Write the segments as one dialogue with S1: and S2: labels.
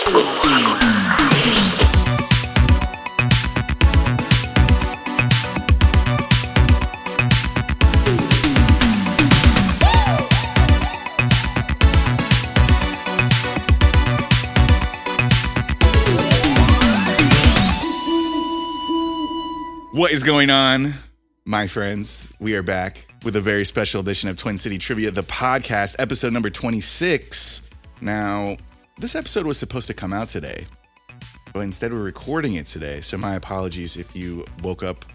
S1: What is going on, my friends? We are back with a very special edition of Twin City Trivia, the podcast, episode number 26. Now, this episode was supposed to come out today, but instead we're recording it today. So my apologies if you woke up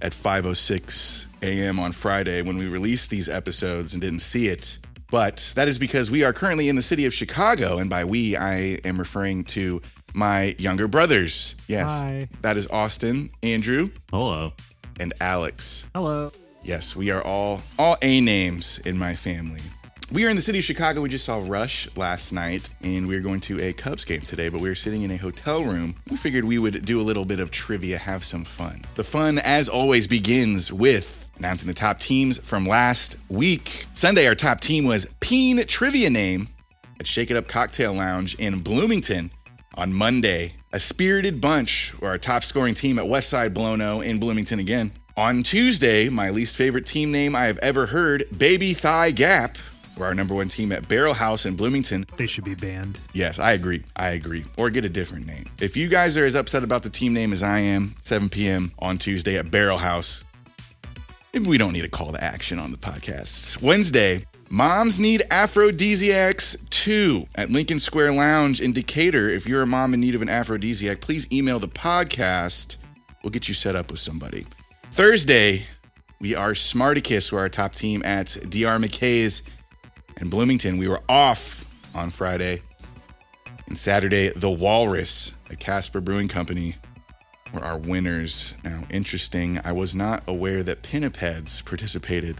S1: at 5:06 a.m. on Friday when we released these episodes and didn't see it. But that is because we are currently in the city of Chicago, and by we, I am referring to my younger brothers. Yes.
S2: Hi.
S1: That is Austin, Andrew.
S3: Hello.
S1: And Alex.
S2: Hello.
S1: Yes, we are all A names in my family. We are in the city of Chicago. We just saw Rush last night, and we're going to a Cubs game today, but we're sitting in a hotel room. We figured we would do a little bit of trivia, have some fun. The fun, as always, begins with announcing the top teams from last week. Sunday, our top team was Peen Trivia Name at Shake It Up Cocktail Lounge in Bloomington. On Monday, A Spirited Bunch were our top scoring team at Westside, BloNo in Bloomington again. On Tuesday, my least favorite team name I have ever heard, Baby Thigh Gap, were our number one team at Barrel House in Bloomington.
S2: They should be banned.
S1: Yes, I agree. Or get a different name. If you guys are as upset about the team name as I am, 7 p.m. on Tuesday at Barrel House, maybe we don't need a call to action on the podcasts. Wednesday, Moms Need Aphrodisiacs 2 at Lincoln Square Lounge in Decatur. If you're a mom in need of an aphrodisiac, please email the podcast. We'll get you set up with somebody. Thursday, we are Smarticus, who are our top team at DR McKay's in Bloomington. We were off on Friday. And Saturday, The Walrus at Casper Brewing Company were our winners. Now, interesting, I was not aware that pinnipeds participated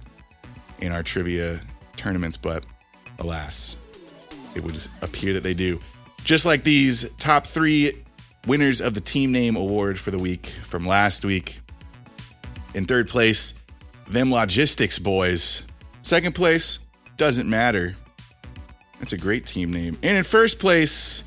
S1: in our trivia tournaments, but alas, it would appear that they do. Just like these top three winners of the team name award for the week from last week. In third place, Them Logistics Boys. Second place, Doesn't Matter. That's a great team name. And in first place,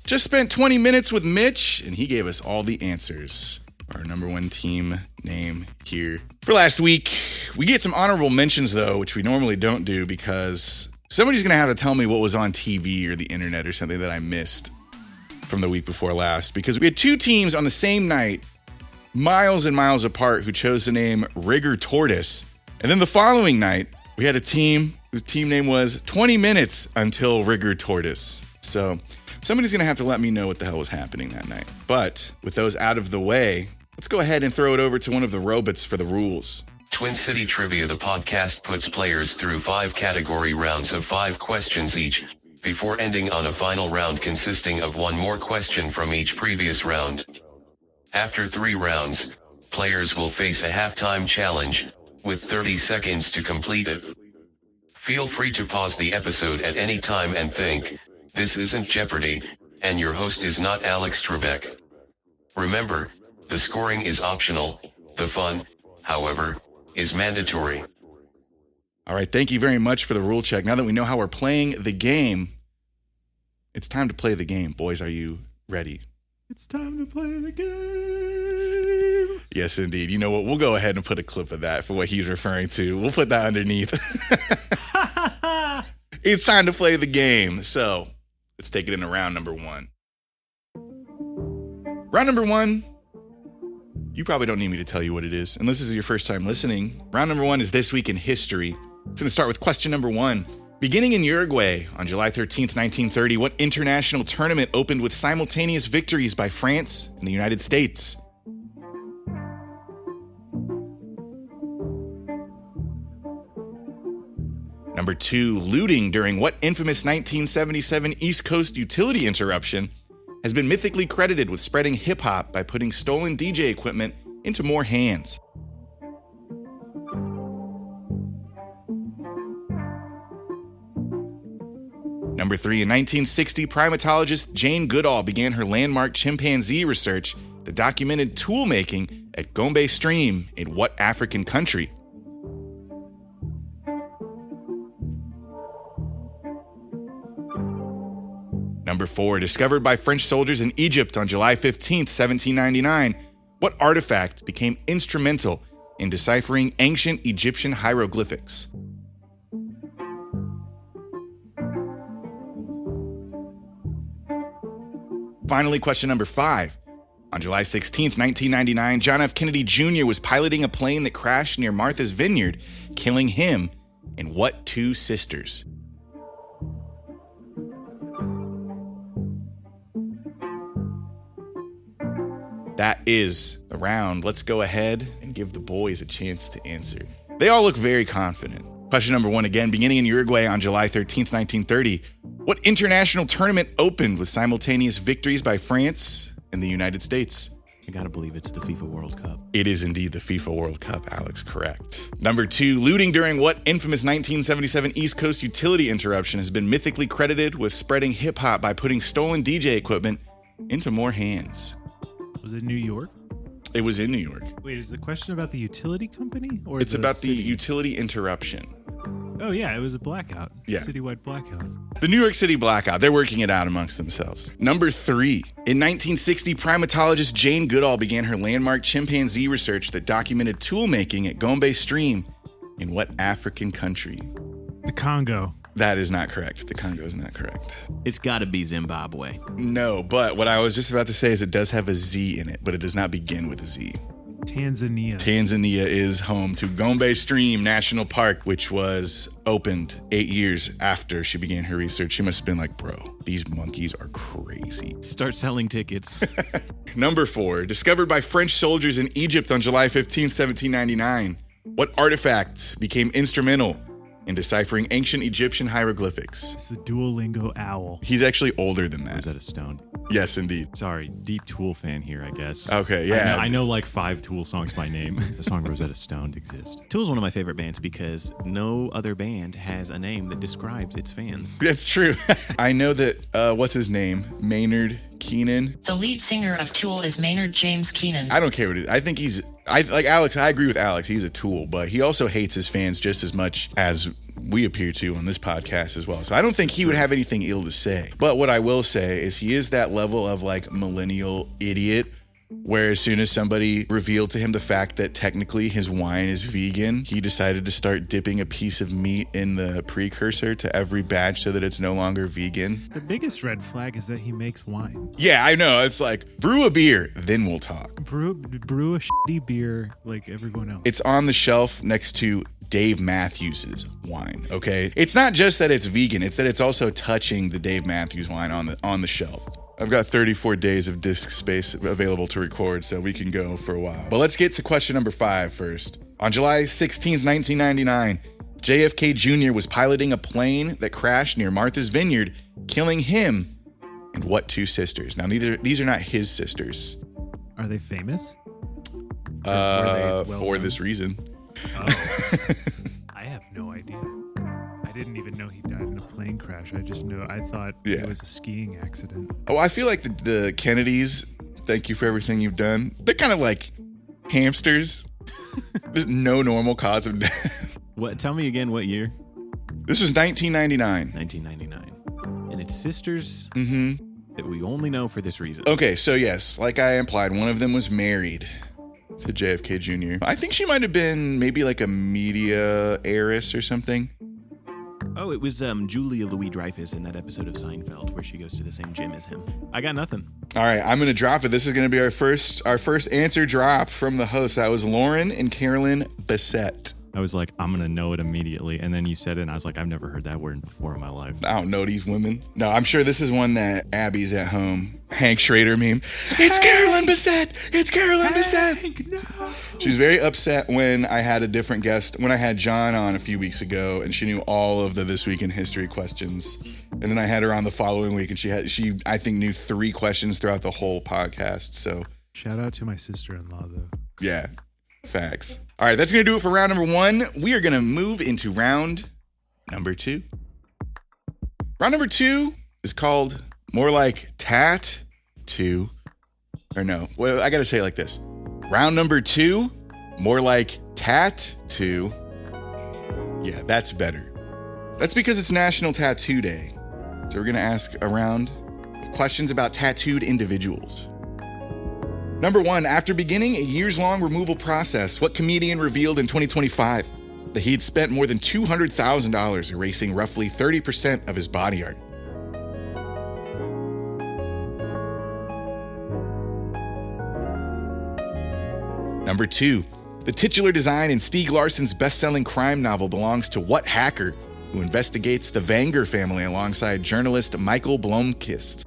S1: just spent 20 minutes with Mitch, and he gave us all the answers. Our number one team name here. For last week, we get some honorable mentions, though, which we normally don't do because somebody's going to have to tell me what was on TV or the internet or something that I missed from the week before last. Because we had two teams on the same night, miles and miles apart, who chose the name Rigger Tortoise. And then the following night, we had a team whose team name was 20 Minutes Until Rigger Tortoise. So somebody's going to have to let me know what the hell was happening that night. But with those out of the way, let's go ahead and throw it over to one of the robots for the rules.
S4: Twin City Trivia, the podcast, puts players through 5 category rounds of 5 questions each, before ending on a final round consisting of one more question from each previous round. After 3 rounds, players will face a halftime challenge, with 30 seconds to complete it. Feel free to pause the episode at any time and think, this isn't Jeopardy, and your host is not Alex Trebek. Remember, the scoring is optional. The fun, however, is mandatory.
S1: All right, thank you very much for the rule check. Now that we know how we're playing the game, it's time to play the game. Boys, are you ready?
S2: It's time to play the game.
S1: Yes, indeed. You know what? We'll go ahead and put a clip of that for what he's referring to. We'll put that underneath. It's time to play the game. So let's take it into round number 1. Round number 1. You probably don't need me to tell you what it is, unless this is your first time listening. Round number 1 is This Week in History. It's going to start with question number 1. Beginning in Uruguay on July 13th, 1930, what international tournament opened with simultaneous victories by France and the United States? Number 2, looting during what infamous 1977 East Coast utility interruption has been mythically credited with spreading hip-hop by putting stolen DJ equipment into more hands? Number 3, in 1960, primatologist Jane Goodall began her landmark chimpanzee research that documented tool making at Gombe Stream in what African country? Number 4, discovered by French soldiers in Egypt on July 15th, 1799. What artifact became instrumental in deciphering ancient Egyptian hieroglyphics? Finally, question number 5. On July 16th, 1999, John F. Kennedy Jr. was piloting a plane that crashed near Martha's Vineyard, killing him and what 2 sisters? That is the round. Let's go ahead and give the boys a chance to answer. They all look very confident. Question number 1 again, beginning in Uruguay on July 13th, 1930. What international tournament opened with simultaneous victories by France and the United States?
S3: I gotta believe it's the FIFA World Cup.
S1: It is indeed the FIFA World Cup, Alex, correct. Number 2, looting during what infamous 1977 East Coast utility interruption has been mythically credited with spreading hip-hop by putting stolen DJ equipment into more hands?
S2: Was it New York?
S1: It was in New York.
S2: Wait, is the question about the utility company? Or
S1: It's about the
S2: city?
S1: utility interruption.
S2: Oh, yeah, it was a blackout.
S1: Yeah.
S2: Citywide blackout.
S1: The New York City blackout. They're working it out amongst themselves. Number 3. In 1960, primatologist Jane Goodall began her landmark chimpanzee research that documented tool making at Gombe Stream in what African country?
S2: The Congo.
S1: That is not correct. The Congo is not correct.
S3: It's gotta be Zimbabwe.
S1: No, but what I was just about to say is it does have a Z in it, but it does not begin with a Z.
S2: Tanzania.
S1: Tanzania is home to Gombe Stream National Park, which was opened 8 years after she began her research. She must have been like, bro, these monkeys are crazy.
S3: Start selling tickets.
S1: Number 4, discovered by French soldiers in Egypt on July 15th, 1799. What artifacts became instrumental in deciphering ancient Egyptian hieroglyphics?
S2: It's the Duolingo owl.
S1: He's actually older than that.
S5: Rosetta Stone.
S1: Yes, indeed.
S5: Sorry, deep Tool fan here, I guess.
S1: Okay, yeah.
S5: I know like 5 Tool songs by name. The song Rosetta Stone exists.
S3: Tool's one of my favorite bands because no other band has a name that describes its fans.
S1: That's true. I know that, what's his name? Maynard Keenan.
S6: The lead singer of Tool is Maynard James Keenan.
S1: I don't care what it is. I think like Alex, I agree with Alex. He's a tool, but he also hates his fans just as much as we appear to on this podcast as well. So I don't think he would have anything ill to say. But what I will say is he is that level of like millennial idiot where as soon as somebody revealed to him the fact that technically his wine is vegan, he decided to start dipping a piece of meat in the precursor to every batch so that it's no longer vegan.
S2: The biggest red flag is that he makes wine.
S1: Yeah, I know. It's like, brew a beer, then we'll talk.
S2: Brew a shitty beer like everyone else.
S1: It's on the shelf next to Dave Matthews' wine, okay? It's not just that it's vegan, it's that it's also touching the Dave Matthews wine on the shelf. I've got 34 days of disk space available to record, so we can go for a while. But let's get to question number 5 first. On July 16th, 1999, JFK Jr. was piloting a plane that crashed near Martha's Vineyard, killing him and what 2 sisters? Now, these are not his sisters.
S2: Are they famous?
S1: For this reason.
S2: Oh. I have no idea. I didn't even know he died in a plane crash. I thought it was a skiing accident.
S1: Oh, I feel like the Kennedys, thank you for everything you've done. They're kind of like hamsters. There's no normal cause of death.
S3: What? Tell me again what year?
S1: This was 1999.
S3: 1999. And it's sisters that we only know for this reason.
S1: Okay, so yes, like I implied, one of them was married to JFK Jr. I think she might have been maybe like a media heiress or something.
S3: Oh, it was Julia Louis-Dreyfus in that episode of Seinfeld where she goes to the same gym as him. I got nothing.
S1: All right, I'm going to drop it. This is going to be our first answer drop from the host. That was Lauren and Carolyn Bissett.
S5: I was like, I'm going to know it immediately. And then you said it, and I was like, I've never heard that word before in my life.
S1: I don't know these women. No, I'm sure this is one that Abby's at home. Hank Schrader meme. It's Carolyn Bissett. It's Carolyn Bissett. No. She's very upset when I had a different guest, when I had John on a few weeks ago, and she knew all of the This Week in History questions. And then I had her on the following week, and she I think knew 3 questions throughout the whole podcast. So
S2: shout out to my sister-in-law, though.
S1: Yeah, facts. All right, that's going to do it for round number 1. We are going to move into round number 2. Round number 2 is called more like Tat 2. Or no, well, I got to say it like this. Round number 2, more like Tat 2. Yeah, that's better. That's because it's National Tattoo Day. So we're going to ask around questions about tattooed individuals. Number 1, after beginning a years-long removal process, what comedian revealed in 2025 that he'd spent more than $200,000 erasing roughly 30% of his body art? Number 2, the titular design in Stieg Larsson's best-selling crime novel belongs to what hacker who investigates the Wenger family alongside journalist Michael Blomkvist?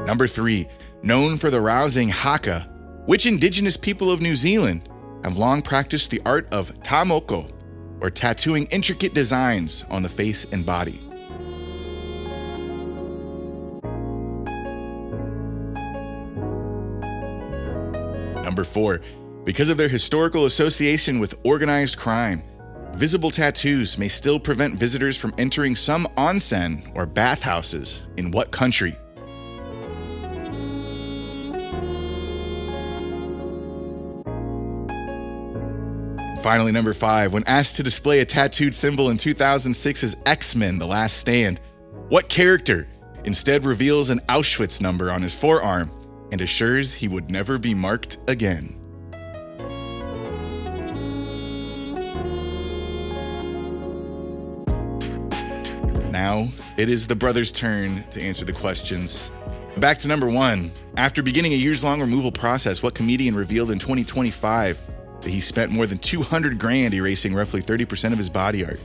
S1: Number 3, known for the rousing haka, which indigenous people of New Zealand have long practiced the art of tamoko, or tattooing intricate designs on the face and body? Number 4, because of their historical association with organized crime, visible tattoos may still prevent visitors from entering some onsen or bathhouses in what country? Finally, number 5, when asked to display a tattooed symbol in 2006's X-Men: The Last Stand, what character instead reveals an Auschwitz number on his forearm and assures he would never be marked again? Now, it is the brothers' turn to answer the questions. Back to number 1. After beginning a years-long removal process, what comedian revealed in 2025 that he spent more than $200,000 erasing roughly 30% of his body art?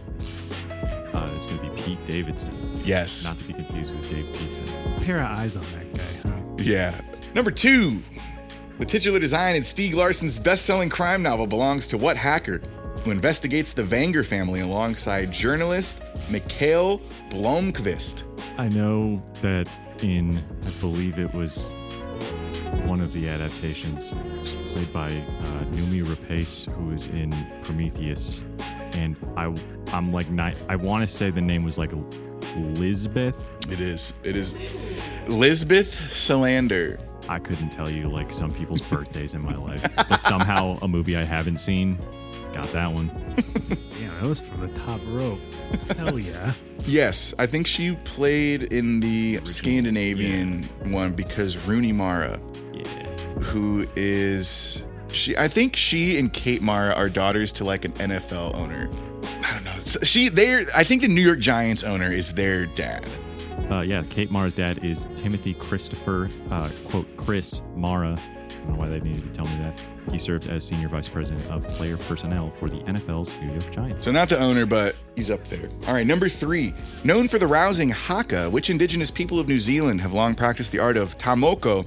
S5: It's going to be Pete Davidson.
S1: Yes.
S5: Not to be confused with Dave Peterson.
S2: A pair of eyes on that guy, huh?
S1: Yeah. Number 2, the titular design in Stieg Larsson's best-selling crime novel belongs to what hacker who investigates the Wenger family alongside journalist Michael Blomkvist?
S5: I know that in, I believe it was one of the adaptations played by Noomi Rapace, who is in Prometheus, and I'm like, I want to say the name was like Lisbeth.
S1: It is Lisbeth Salander.
S5: I couldn't tell you like some people's birthdays in my life, but somehow a movie I haven't seen got that one.
S2: Damn, that was from the top rope. Hell yeah.
S1: Yes, I think she played in the Scandinavian one because Rooney Mara, who is I think she and Kate Mara are daughters to like an NFL owner. I don't know. I think the New York Giants owner is their dad.
S5: Kate Mara's dad is Timothy Christopher, quote, Chris Mara. I don't know why they needed to tell me that. He serves as Senior Vice President of Player Personnel for the NFL's New York Giants.
S1: So not the owner, but he's up there. All right, number 3. Known for the rousing haka, which indigenous people of New Zealand have long practiced the art of tamoko,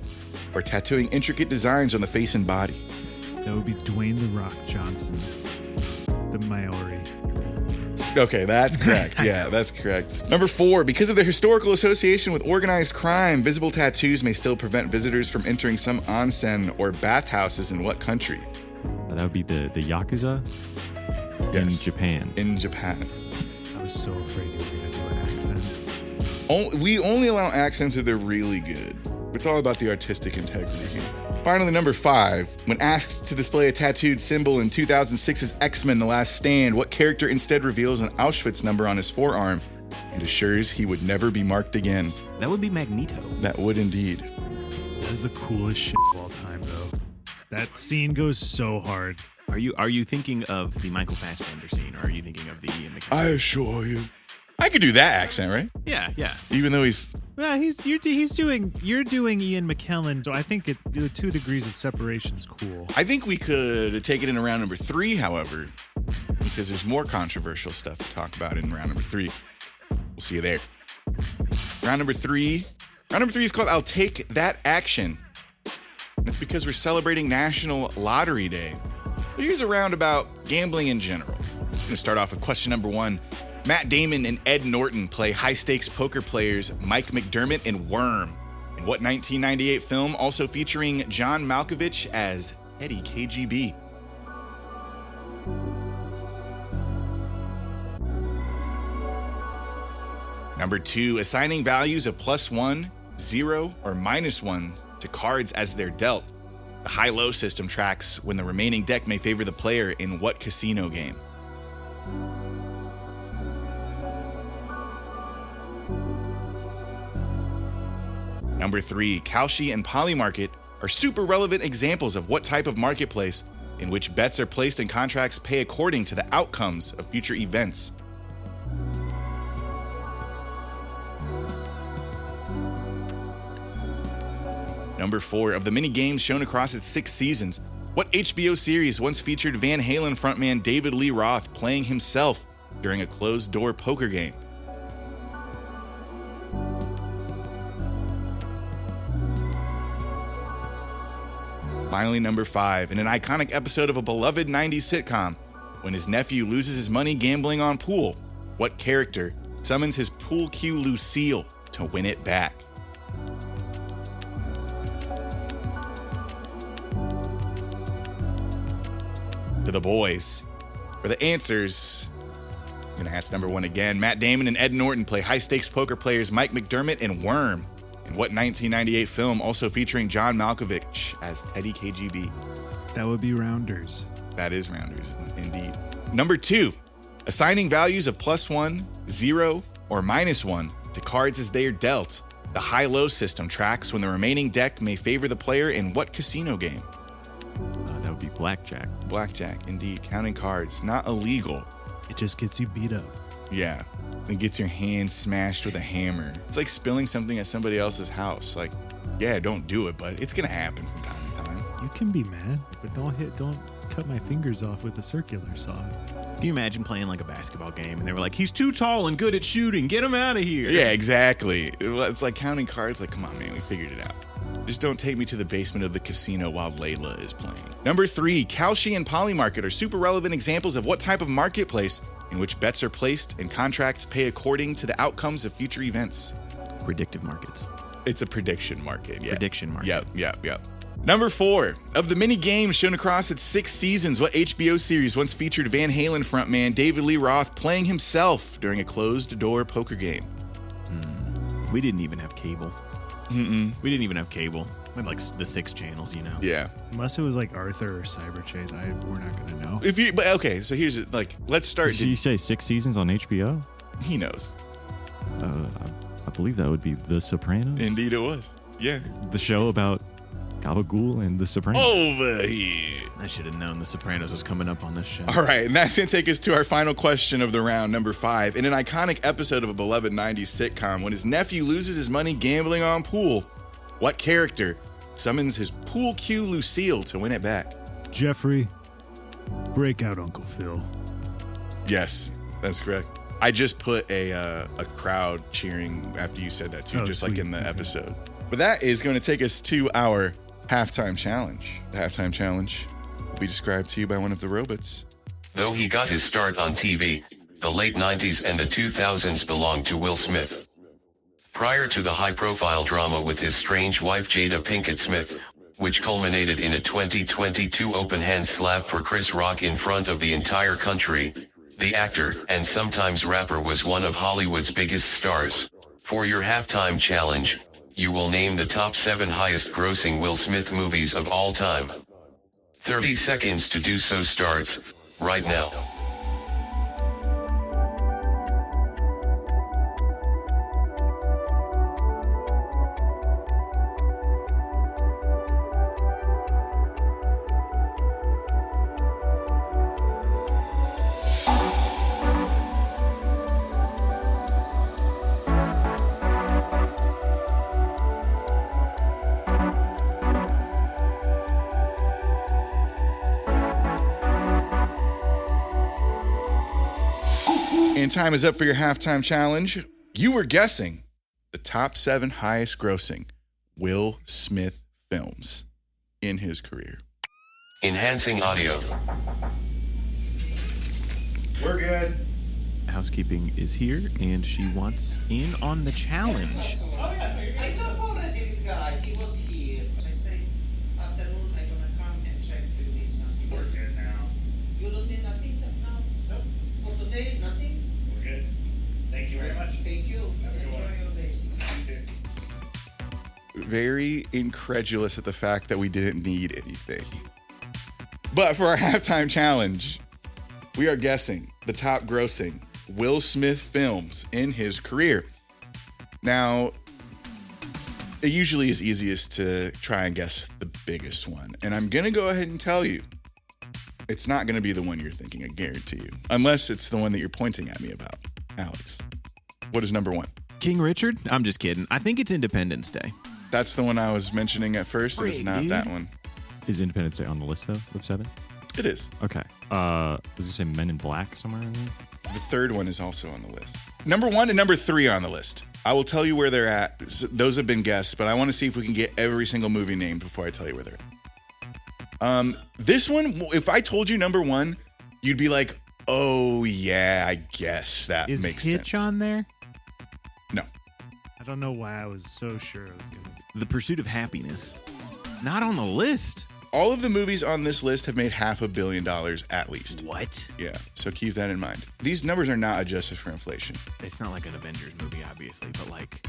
S1: or tattooing intricate designs on the face and body?
S2: That would be Dwayne The Rock Johnson, the Maori.
S1: Okay, that's correct. Yeah, that's correct. Number 4, because of their historical association with organized crime, visible tattoos may still prevent visitors from entering some onsen or bathhouses in what country?
S5: That would be the Yakuza in Japan.
S1: In Japan.
S2: I was so afraid you were going to do an accent.
S1: We only allow accents if they're really good. It's all about the artistic integrity here. Finally, number 5. When asked to display a tattooed symbol in 2006's X-Men: The Last Stand, what character instead reveals an Auschwitz number on his forearm and assures he would never be marked again?
S3: That would be Magneto.
S1: That would indeed.
S2: That is the coolest shit of all time, though. That scene goes so hard.
S3: Are you thinking of the Michael Fassbender scene, or are you thinking of the Ian McKellen?
S1: I assure you. I could do that accent, right?
S3: Yeah.
S1: Even though he's...
S2: Well, you're doing Ian McKellen, so I think the 2 degrees of separation is cool.
S1: I think we could take it in round number 3, however, because there's more controversial stuff to talk about in round number 3. We'll see you there. Round number 3 is called I'll Take That Action. That's because we're celebrating National Lottery Day. So here's a round about gambling in general. I'm going to start off with question number 1. Matt Damon and Ed Norton play high-stakes poker players Mike McDermott and Worm in what 1998 film also featuring John Malkovich as Eddie KGB? Number 2, assigning values of +1, 0, or -1 to cards as they're dealt. The high-low system tracks when the remaining deck may favor the player in what casino game? Number 3, Kalshi and Polymarket are super relevant examples of what type of marketplace in which bets are placed and contracts pay according to the outcomes of future events. Number 4, of the many games shown across its 6 seasons, what HBO series once featured Van Halen frontman David Lee Roth playing himself during a closed-door poker game? Finally, number 5, in an iconic episode of a beloved 90s sitcom, when his nephew loses his money gambling on pool, what character summons his pool cue Lucille to win it back? To the boys. For the answers, I'm going to ask number 1 again. Matt Damon and Ed Norton play high-stakes poker players Mike McDermott and Worm in what 1998 film also featuring John Malkovich as Teddy KGB?
S2: That would be Rounders.
S1: That is Rounders, indeed. Number 2, assigning values of +1, 0, or -1 to cards as they are dealt. The high-low system tracks when the remaining deck may favor the player in what casino game?
S5: That would be blackjack.
S1: Blackjack, indeed. Counting cards, not illegal.
S2: It just gets you beat up.
S1: Yeah, and gets your hand smashed with a hammer. It's like spilling something at somebody else's house. Like, yeah, don't do it, but it's gonna happen from time to time.
S2: You can be mad, but don't cut my fingers off with a circular saw.
S3: Can you imagine playing like a basketball game and they were like, he's too tall and good at shooting, get him out of here?
S1: Yeah, exactly. It's like counting cards. Like, come on, man, we figured it out. Just don't take me to the basement of the casino while Layla is playing. Number 3, Kalshi and Polymarket are super relevant examples of what type of marketplace in which bets are placed and contracts pay according to the outcomes of future events.
S3: Predictive markets.
S1: It's a prediction market, yeah.
S3: Prediction market.
S1: Yep. Number 4, of the many games shown across its 6 seasons, what HBO series once featured Van Halen frontman David Lee Roth playing himself during a closed-door poker game?
S3: We didn't even have cable.
S1: Mm-mm.
S3: We didn't even have cable. We had like the 6 channels, you know.
S1: Yeah.
S2: Unless it was like Arthur or Cyber Chase, we're not gonna know.
S1: But okay, so here's like, let's start.
S5: Did you say 6 seasons on HBO?
S1: He knows.
S5: I believe that would be The Sopranos.
S1: Indeed, it was. Yeah.
S5: The show about Gabagool and The Sopranos.
S1: Over here.
S3: I should have known The Sopranos was coming up on this show.
S1: All right, and that's going to take us to our final question of the round, number 5. In an iconic episode of a beloved 90s sitcom, when his nephew loses his money gambling on pool, what character summons his pool cue Lucille to win it back?
S2: Jeffrey, break out Uncle Phil.
S1: Yes, that's correct. I just put a crowd cheering after you said that too, just
S2: sweet.
S1: like in the episode. But that is going to take us to our halftime challenge. The halftime challenge will be described to you by one of the robots.
S4: Though he got his start on TV, the late 90s and the 2000s belonged to Will Smith. Prior to the high-profile drama with his strange wife Jada Pinkett Smith, which culminated in a 2022 open-hand slap for Chris Rock in front of the entire country, the actor and sometimes rapper was one of Hollywood's biggest stars. For your halftime challenge, you will name the top 7 highest-grossing Will Smith movies of all time. 30 seconds to do so starts right now.
S1: And time is up for your halftime challenge. You were guessing the top 7 highest grossing Will Smith films in his career.
S4: Enhancing audio.
S1: We're good.
S3: Housekeeping is here, and she wants in on the challenge.
S7: I talked already with guy. He was here. I say afternoon I'm gonna come and check if you need something.
S8: We're good now.
S7: You don't need nothing now?
S8: Nope.
S7: For today, nothing?
S8: We're good. Thank you very much.
S7: Thank you.
S8: Have a good
S7: Enjoy
S8: one.
S7: your day.
S8: You too.
S1: Very incredulous at the fact that we didn't need anything. But for our halftime challenge, we are guessing the top grossing Will Smith films in his career. Now, it usually is easiest to try and guess the biggest one. And I'm going to go ahead and tell you, it's not going to be the one you're thinking, I guarantee you. Unless it's the one that you're pointing at me about. Alex, what is number one?
S3: King Richard? I'm just kidding. I think it's Independence Day.
S1: That's the one I was mentioning at first. It's not that one.
S5: Is Independence Day on the list, though, of 7?
S1: It is.
S5: Okay. Does it say Men in Black somewhere in there?
S1: The third one is also on the list. Number 1 and number 3 are on the list. I will tell you where they're at. Those have been guessed, but I want to see if we can get every single movie named before I tell you where they're at. This one, if I told you number 1, you'd be like, oh, yeah, I guess that makes sense.
S2: Is Hitch on there?
S1: No.
S2: I don't know why I was so sure it was going to be.
S3: The Pursuit of Happiness. Not on the list.
S1: All of the movies on this list have made $500 million at least.
S3: What?
S1: Yeah, so keep that in mind. These numbers are not adjusted for inflation.
S3: It's not like an Avengers movie, obviously, but like...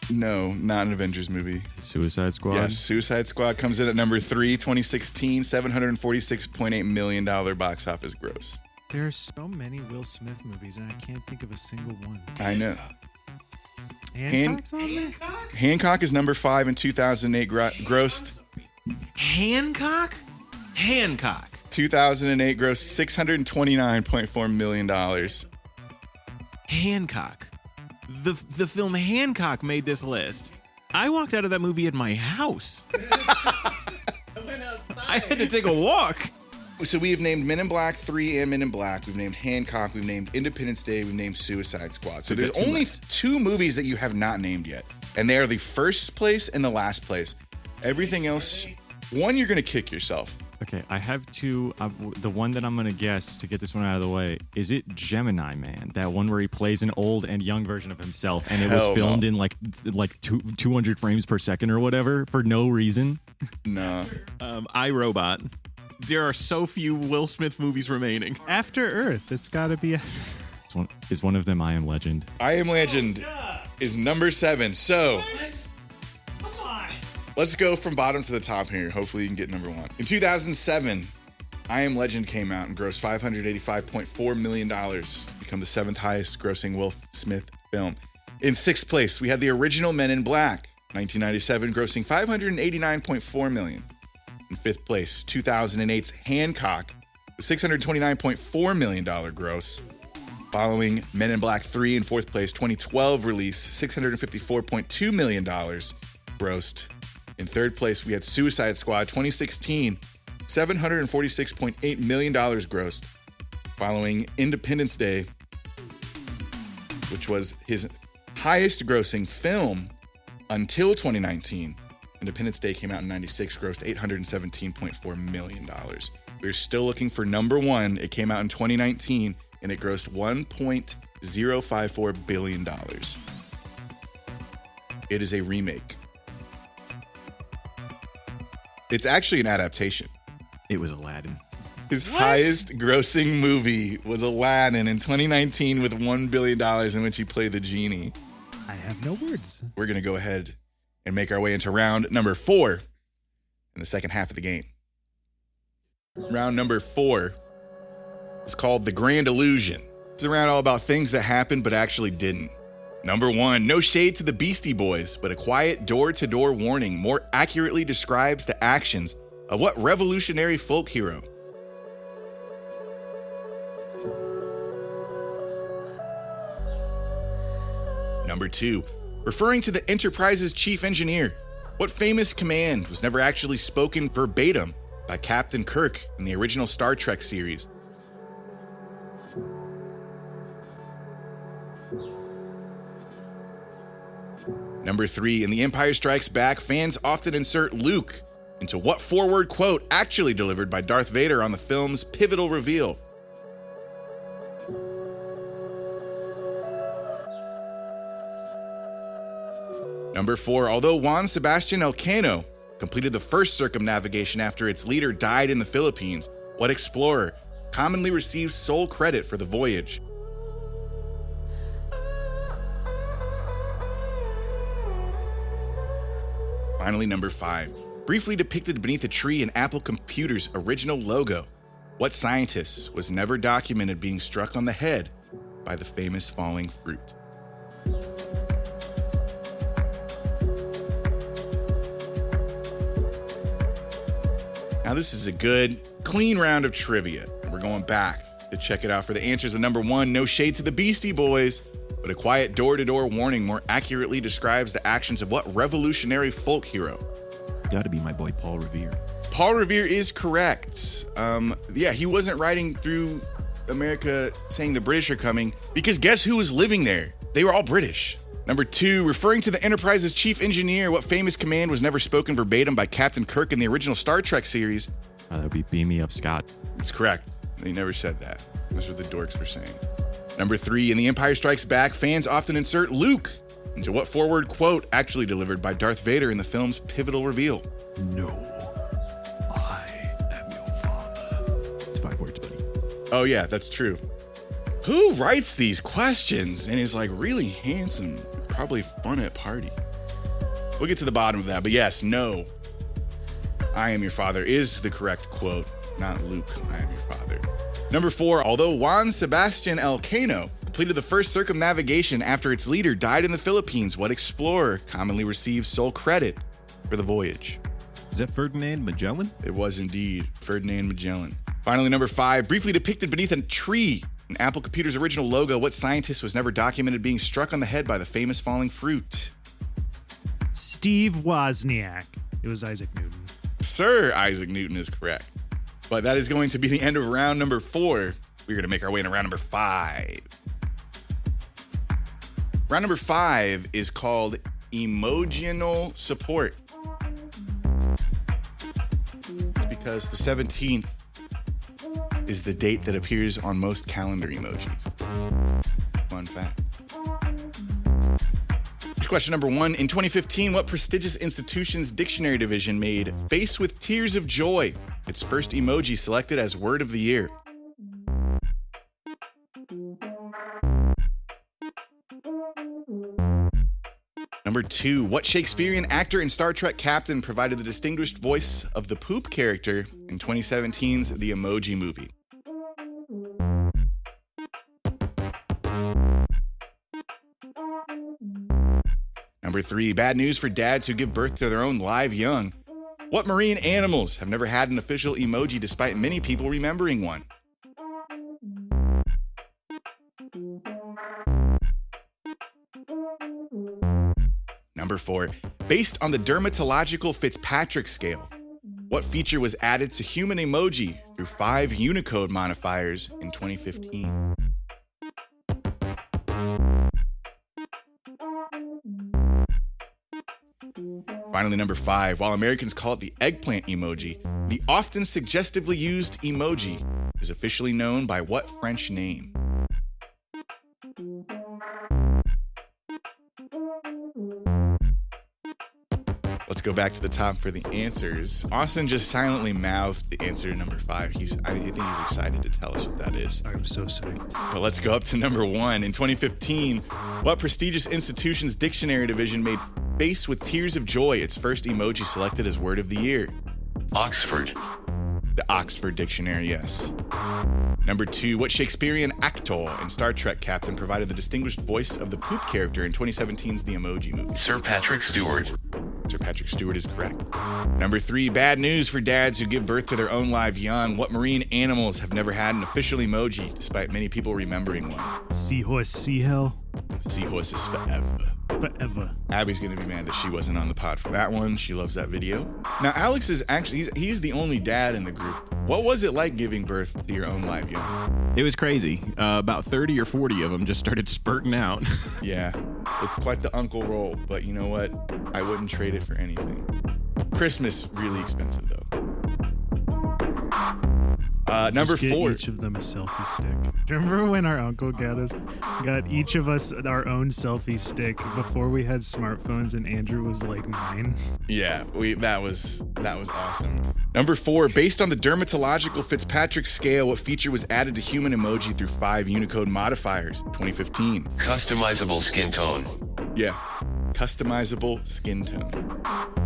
S1: No, not an Avengers movie.
S5: Suicide Squad?
S1: Yes, Suicide Squad comes in at number 3, 2016, $746.8 million box office gross.
S2: There are so many Will Smith movies, and I can't think of a single one.
S1: I know.
S2: Hancock's on there?
S1: Hancock is number 5 in 2008 grossed.
S3: Hancock?
S1: 2008 grossed $629.4 million.
S3: Hancock. The film Hancock made this list. I walked out of that movie at my house. I had to take a walk.
S1: So we have named Men in Black 3 and Men in Black. We've named Hancock. We've named Independence Day. We've named Suicide Squad. So there's only 2 movies that you have not named yet. And they are the first place and the last place. Everything else, one, you're going to kick yourself.
S5: Okay, I have 2. The one that I'm going to guess to get this one out of the way, is it Gemini Man? That one where he plays an old and young version of himself, and it was filmed in like 200 frames per second or whatever for no reason?
S1: No.
S3: iRobot. There are so few Will Smith movies remaining.
S2: After Earth, it's got to be a...
S5: Is one of them I Am Legend?
S1: I Am Legend is number 7. So... let's go from bottom to the top here. Hopefully you can get number 1. In 2007, I Am Legend came out and grossed $585.4 million. Become the 7th highest grossing Will Smith film. In 6th place, we had the original Men in Black, 1997, grossing $589.4 million. In 5th place, 2008's Hancock, the $629.4 million gross. Following Men in Black 3 in 4th place, 2012 release, $654.2 million grossed. In 3rd place, we had Suicide Squad 2016, $746.8 million grossed. Following Independence Day, which was his highest grossing film until 2019. Independence Day came out in 96, grossed $817.4 million. We're still looking for number 1. It came out in 2019, and it grossed $1.054 billion. It is a remake. It's actually an adaptation.
S3: It was Aladdin.
S1: His highest grossing movie was Aladdin in 2019 with $1 billion, in which he played the genie.
S2: I have no words.
S1: We're going to go ahead and make our way into round number 4 in the second half of the game. Round number 4 is called The Grand Illusion. It's a round all about things that happened but actually didn't. Number 1, no shade to the Beastie Boys, but a quiet door-to-door warning more accurately describes the actions of what revolutionary folk hero? Number 2, referring to the Enterprise's chief engineer, what famous command was never actually spoken verbatim by Captain Kirk in the original Star Trek series? Number 3, in The Empire Strikes Back, fans often insert Luke into what forward quote actually delivered by Darth Vader on the film's pivotal reveal? Number 4, although Juan Sebastian Elcano completed the first circumnavigation after its leader died in the Philippines, what explorer commonly receives sole credit for the voyage? Finally, number 5, briefly depicted beneath a tree in Apple Computer's original logo, what scientist was never documented being struck on the head by the famous falling fruit? Now, this is a good, clean round of trivia. And we're going back to check it out for the answers. The number one, no shade to the Beastie Boys, but a quiet door-to-door warning more accurately describes the actions of what revolutionary folk hero?
S3: Gotta be my boy Paul Revere.
S1: Paul Revere is correct. He wasn't riding through America saying the British are coming, because guess who was living there? They were all British. Number two, referring to the Enterprise's chief engineer, what famous command was never spoken verbatim by Captain Kirk in the original Star Trek series?
S5: That would be beam me up, Scott.
S1: It's correct. They never said that. That's what the dorks were saying. Number three, in The Empire Strikes Back, fans often insert Luke into what forward quote actually delivered by Darth Vader in the film's pivotal reveal?
S2: No, I am your father.
S3: It's 5 words, buddy.
S1: Oh yeah, that's true. Who writes these questions and is like really handsome? Probably fun at party. We'll get to the bottom of that, but yes, no. I am your father is the correct quote, not Luke, I am your father. Number four, although Juan Sebastian Elcano completed the first circumnavigation after its leader died in the Philippines, what explorer commonly receives sole credit for the voyage?
S3: Is that Ferdinand Magellan?
S1: It was indeed Ferdinand Magellan. Finally, number five, briefly depicted beneath a tree in Apple Computer's original logo, what scientist was never documented being struck on the head by the famous falling fruit?
S2: Steve Wozniak. It was Isaac Newton.
S1: Sir Isaac Newton is correct. But that is going to be the end of round number 4. We're going to make our way into round number 5. Round number 5 is called Emoji-Onal Support. It's because the 17th is the date that appears on most calendar emojis. Fun fact. Question number 1. In 2015, what prestigious institution's dictionary division made Face with Tears of Joy its first emoji selected as Word of the Year? Number 2. What Shakespearean actor and Star Trek captain provided the distinguished voice of the Poop character in 2017's The Emoji Movie? Number 3, bad news for dads who give birth to their own live young. What marine animals have never had an official emoji despite many people remembering one? Number 4, based on the dermatological Fitzpatrick scale, what feature was added to human emoji through 5 Unicode modifiers in 2015? Finally, number 5, while Americans call it the eggplant emoji, the often suggestively used emoji is officially known by what French name? Let's go back to the top for the answers. Austin just silently mouthed the answer to number 5. I think he's excited to tell us what that is.
S2: I'm so psyched.
S1: But let's go up to number 1. In 2015, what prestigious institution's dictionary division made Face with Tears of Joy its first emoji selected as Word of the Year?
S4: Oxford.
S1: The Oxford Dictionary, yes. Number 2, what Shakespearean actor and Star Trek captain provided the distinguished voice of the Poop character in 2017's The Emoji Movie?
S4: Sir Patrick Stewart.
S1: Sir Patrick Stewart is correct. Number 3, bad news for dads who give birth to their own live young. What marine animals have never had an official emoji, despite many people remembering one?
S2: Seahorse, seahell.
S1: Seahorse is forever.
S2: Forever.
S1: Abby's gonna be mad that she wasn't on the pod for that one. She loves that video. Now, Alex is actually, he's the only dad in the group. What was it like giving birth to your own live young?
S3: It was crazy. About 30 or 40 of them just started spurting out.
S1: Yeah, it's quite the uncle role, but you know what? I wouldn't trade it for anything. Christmas, really expensive though. Number
S2: Just get
S1: 4.
S2: each of them a selfie stick. Do you remember when our uncle got each of us our own selfie stick before we had smartphones, and Andrew was like mine?
S1: Yeah, that was awesome. Number 4, based on the dermatological Fitzpatrick scale, what feature was added to human emoji through 5 Unicode modifiers? 2015.
S4: Customizable skin tone.
S1: Yeah, customizable skin tone.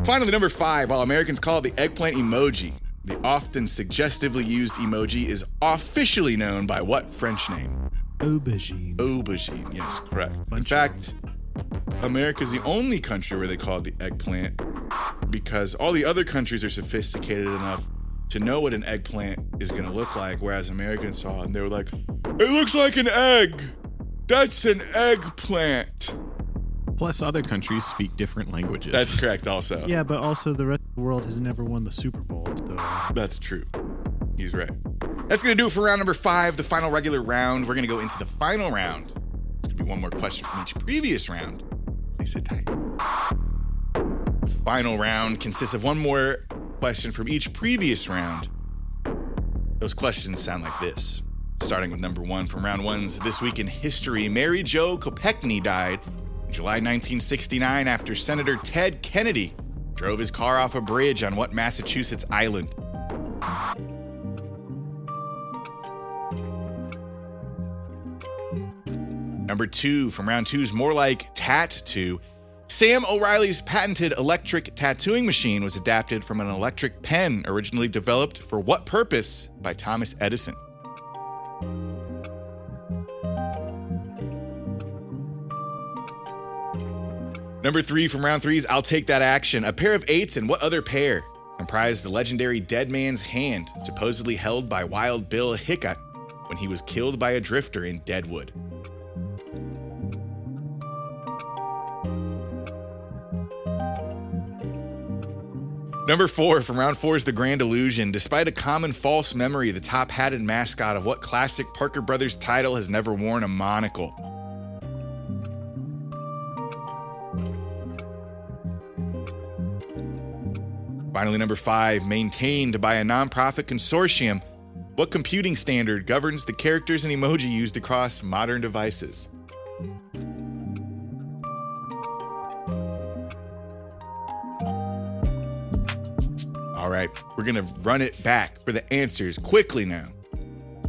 S1: Finally, number 5, while Americans call it the eggplant emoji, the often suggestively used emoji is officially known by what French name?
S2: Aubergine.
S1: Aubergine, yes, correct. In fact, America's the only country where they call it the eggplant because all the other countries are sophisticated enough to know what an eggplant is going to look like, whereas Americans saw it and they were like, it looks like an egg. That's an eggplant.
S3: Plus, other countries speak different languages.
S1: That's correct also.
S2: Yeah, but also the rest of the world has never won the Super Bowl, so.
S1: That's true. He's right. That's going to do it for round number 5, the final regular round. We're going to go into the final round. There's going to be one more question from each previous round. Please sit tight. The final round consists of one more question from each previous round. Those questions sound like this. Starting with number 1 from round 1's This Week in History, Mary Jo Kopechne died in July 1969 after Senator Ted Kennedy drove his car off a bridge on what Massachusetts island? Number 2 from round 2's More Like Tat-Two. Sam O'Reilly's patented electric tattooing machine was adapted from an electric pen originally developed for what purpose by Thomas Edison? Number 3 from round 3's I'll Take That Action. A pair of 8s and what other pair comprised the legendary Dead Man's Hand, supposedly held by Wild Bill Hickok when he was killed by a drifter in Deadwood? Number 4 from round 4 is The Grand Illusion. Despite a common false memory, the top-hatted mascot of what classic Parker Brothers title has never worn a monocle? Finally, number 5, maintained by a nonprofit consortium, what computing standard governs the characters and emoji used across modern devices? All right, we're going to run it back for the answers quickly now.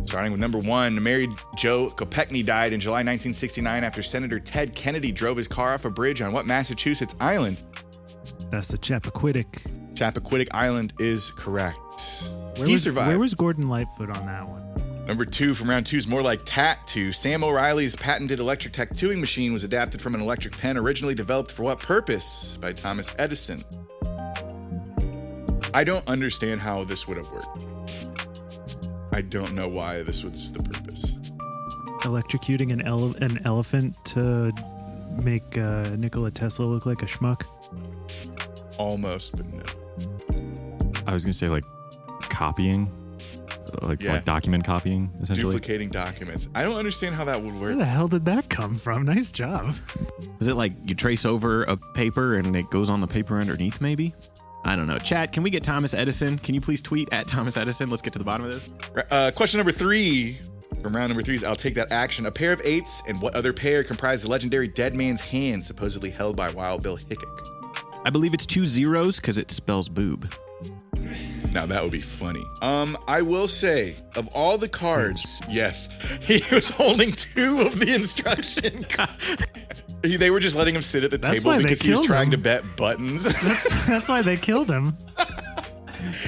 S1: Starting with number 1, Mary Jo Kopechne died in July 1969 after Senator Ted Kennedy drove his car off a bridge on what Massachusetts island?
S2: That's the Chappaquiddick.
S1: Chappaquiddick Island is correct.
S2: He
S1: survived.
S2: Where was Gordon Lightfoot on that one?
S1: Number 2 from round 2 is More Like Tat-Two. Sam O'Reilly's patented electric tattooing machine was adapted from an electric pen originally developed for what purpose by Thomas Edison? I don't understand how this would have worked. I don't know why this was the purpose.
S2: Electrocuting an elephant to make Nikola Tesla look like a schmuck?
S1: Almost, but no.
S5: I was going to say like copying, like document copying, essentially.
S1: Duplicating documents. I don't understand how that would work.
S2: Where the hell did that come from? Nice job.
S3: Is it like you trace over a paper and it goes on the paper underneath, maybe? I don't know. Chat, can we get Thomas Edison? Can you please tweet at Thomas Edison? Let's get to the bottom of this.
S1: Question number 3 from round number 3 is I'll Take That Action. A pair of 8s and what other pair comprised the legendary Dead Man's Hand, supposedly held by Wild Bill Hickok?
S3: I believe it's 2 zeros because it spells boob.
S1: Now that would be funny. I will say, of all the cards, yes, he was holding 2 of the instruction cards. They were just letting him sit at the table because he was trying to bet buttons.
S2: That's why they killed him.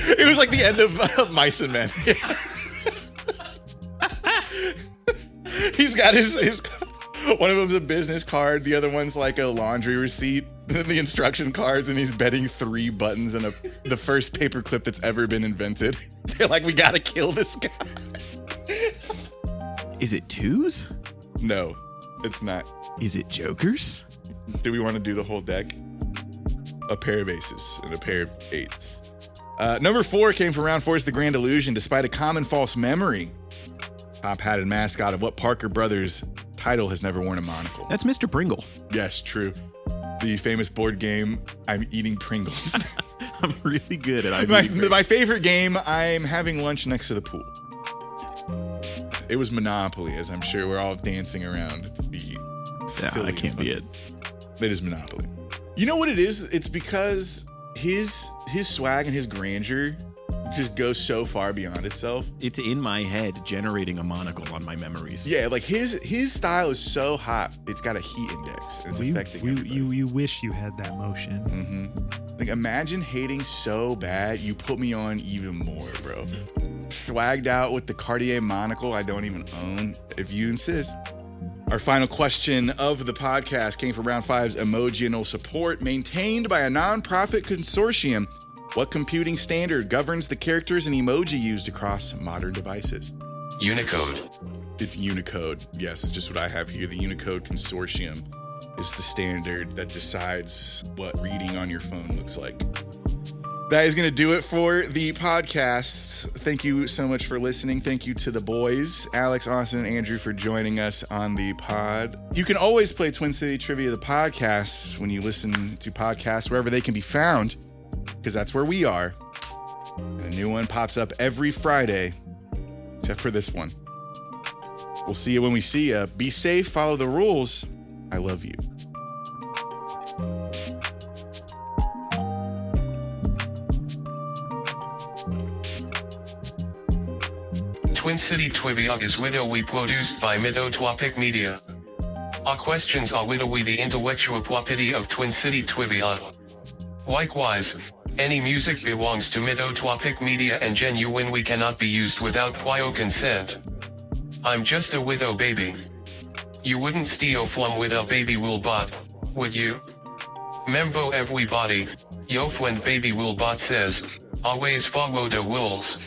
S1: It was like the end of Mice and Men. He's got his one of them's a business card, the other one's like a laundry receipt, the instruction cards, and he's betting 3 buttons and the first paperclip that's ever been invented. They're like, we gotta kill this guy.
S3: Is it 2s?
S1: No, it's not.
S3: Is it jokers?
S1: Do we want to do the whole deck? A pair of aces and a pair of 8s. Number 4 came from round 4 is The Grand Illusion. Despite a common false memory, top-hatted mascot of what Parker Brothers title has never worn a monocle?
S3: That's Mr. Pringle.
S1: Yes, true. The famous board game, I'm eating Pringles.
S3: I'm really good at
S1: my favorite game, I'm having lunch next to the pool. It was Monopoly, as I'm sure we're all dancing around.
S3: That can't be it.
S1: It is Monopoly. You know what it is? It's because his swag and his grandeur just goes so far beyond itself.
S3: It's in my head generating a monocle on my memories.
S1: Yeah, like his style is so hot. It's got a heat index. And it's affecting
S2: you wish you had that motion.
S1: Mm-hmm. Like imagine hating so bad, you put me on even more, bro. Swagged out with the Cartier monocle I don't even own, if you insist. Our final question of the podcast came from round 5's Emoji-Onal Support, maintained by a nonprofit consortium. What computing standard governs the characters and emoji used across modern devices?
S4: Unicode.
S1: It's Unicode. Yes, it's just what I have here. The Unicode Consortium is the standard that decides what reading on your phone looks like. That is going to do it for the podcast. Thank you so much for listening. Thank you to the boys, Alex, Austin, and Andrew, for joining us on the pod. You can always play Twin City Trivia, the podcast, when you listen to podcasts wherever they can be found, because that's where we are. And a new one pops up every Friday, except for this one. We'll see you when we see you. Be safe, follow the rules. I love you.
S4: Twin City Trivia is we produced by Mid-O-Topic Media. Our questions are we the intellectual property of Twin City Trivia. Likewise, any music belongs to Mid-O-Topic Media and genuinely cannot be used without prior consent. I'm just a widow baby. You wouldn't steal from widow baby Wilbot, would you? Membo everybody, yo when baby Wilbot says, always follow the rules.